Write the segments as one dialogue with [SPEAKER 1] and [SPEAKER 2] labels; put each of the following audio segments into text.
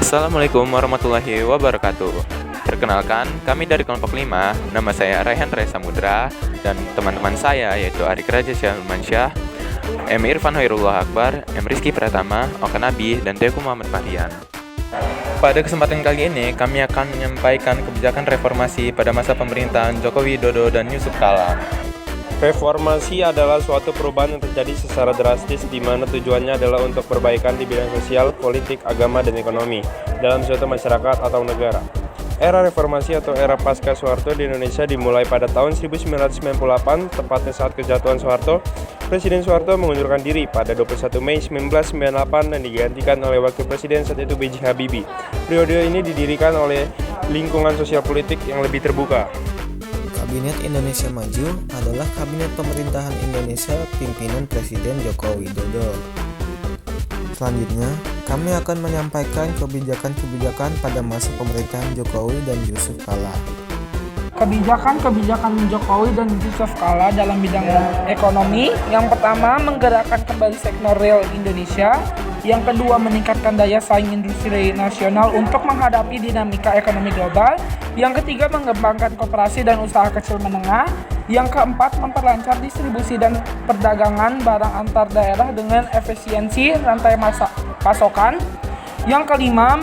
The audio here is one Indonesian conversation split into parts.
[SPEAKER 1] Assalamualaikum warahmatullahi wabarakatuh. Perkenalkan, kami dari kelompok 5, nama saya Raihan Ray Samudra, dan teman-teman saya yaitu Arik Raja Syalmansyah, M. Irfan Hoirullah Akbar, M. Rizky Pratama, Oka Nabi, dan Teguh Muhammad Fahrian. Pada kesempatan kali ini, kami akan menyampaikan kebijakan reformasi pada masa pemerintahan Joko Widodo dan Yusuf Kala.
[SPEAKER 2] Reformasi adalah suatu perubahan yang terjadi secara drastis di mana tujuannya adalah untuk perbaikan di bidang sosial, politik, agama, dan ekonomi dalam suatu masyarakat atau negara. Era reformasi atau era pasca Soeharto di Indonesia dimulai pada tahun 1998, tepatnya saat kejatuhan Soeharto. Presiden Soeharto mengundurkan diri pada 21 Mei 1998 dan digantikan oleh Wakil Presiden saat itu B.J. Habibie. Periode ini didirikan oleh lingkungan sosial politik yang lebih terbuka.
[SPEAKER 3] Kabinet Indonesia Maju adalah kabinet pemerintahan Indonesia pimpinan Presiden Joko Widodo. Selanjutnya, kami akan menyampaikan kebijakan-kebijakan pada masa pemerintahan Jokowi dan Yusuf Kala.
[SPEAKER 4] Kebijakan Jokowi dan Yusuf Kala dalam bidang ekonomi, yang pertama menggerakkan kembali sektor real Indonesia, yang kedua meningkatkan daya saing industri nasional untuk menghadapi dinamika ekonomi global, yang ketiga mengembangkan koperasi dan usaha kecil menengah, yang keempat memperlancar distribusi dan perdagangan barang antar daerah dengan efisiensi rantai pasokan, yang kelima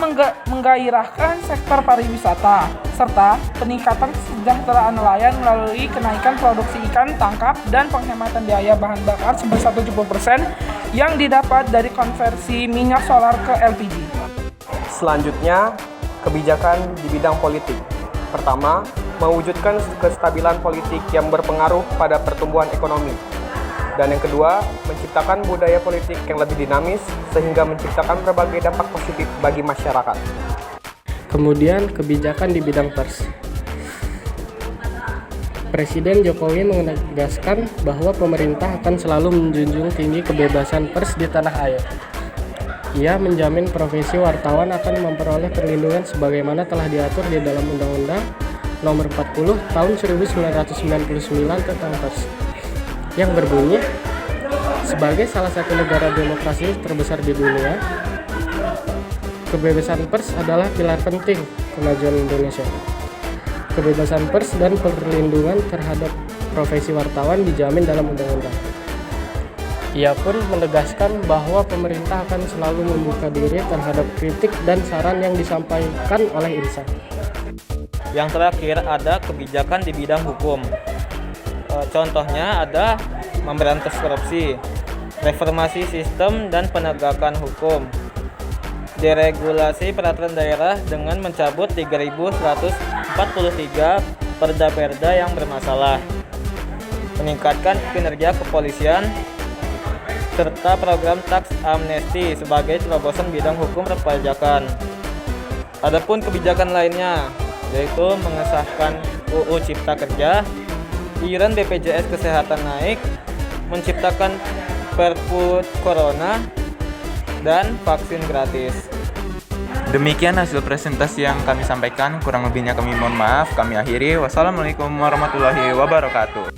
[SPEAKER 4] menggairahkan sektor pariwisata, serta peningkatan kesejahteraan nelayan melalui kenaikan produksi ikan tangkap dan penghematan biaya bahan bakar sebesar 70% yang didapat dari konversi minyak solar ke LPG.
[SPEAKER 5] Selanjutnya, kebijakan di bidang politik. Pertama, mewujudkan kestabilan politik yang berpengaruh pada pertumbuhan ekonomi. Dan yang kedua, menciptakan budaya politik yang lebih dinamis sehingga menciptakan berbagai dampak positif bagi masyarakat.
[SPEAKER 6] Kemudian, kebijakan di bidang pers. Presiden Jokowi menegaskan bahwa pemerintah akan selalu menjunjung tinggi kebebasan pers di tanah air. Ia menjamin profesi wartawan akan memperoleh perlindungan sebagaimana telah diatur di dalam Undang-Undang Nomor 40 Tahun 1999 tentang pers, yang berbunyi, sebagai salah satu negara demokrasi terbesar di dunia, kebebasan pers adalah pilar penting kemajuan Indonesia. Kebebasan pers dan perlindungan terhadap profesi wartawan dijamin dalam undang-undang. Ia pun menegaskan bahwa pemerintah akan selalu membuka diri terhadap kritik dan saran yang disampaikan oleh insan.
[SPEAKER 7] Yang terakhir ada kebijakan di bidang hukum. Contohnya ada memberantas korupsi, reformasi sistem dan penegakan hukum, deregulasi peraturan daerah dengan mencabut 3.143 perda-perda yang bermasalah, meningkatkan kinerja kepolisian, serta program tax amnesty sebagai terobosan bidang hukum perpajakan. Adapun kebijakan lainnya yaitu mengesahkan UU Cipta Kerja, iuran BPJS Kesehatan naik, menciptakan Perpu Corona, dan vaksin gratis.
[SPEAKER 1] Demikian hasil presentasi yang kami sampaikan, kurang lebihnya kami mohon maaf. Kami akhiri, wassalamualaikum warahmatullahi wabarakatuh.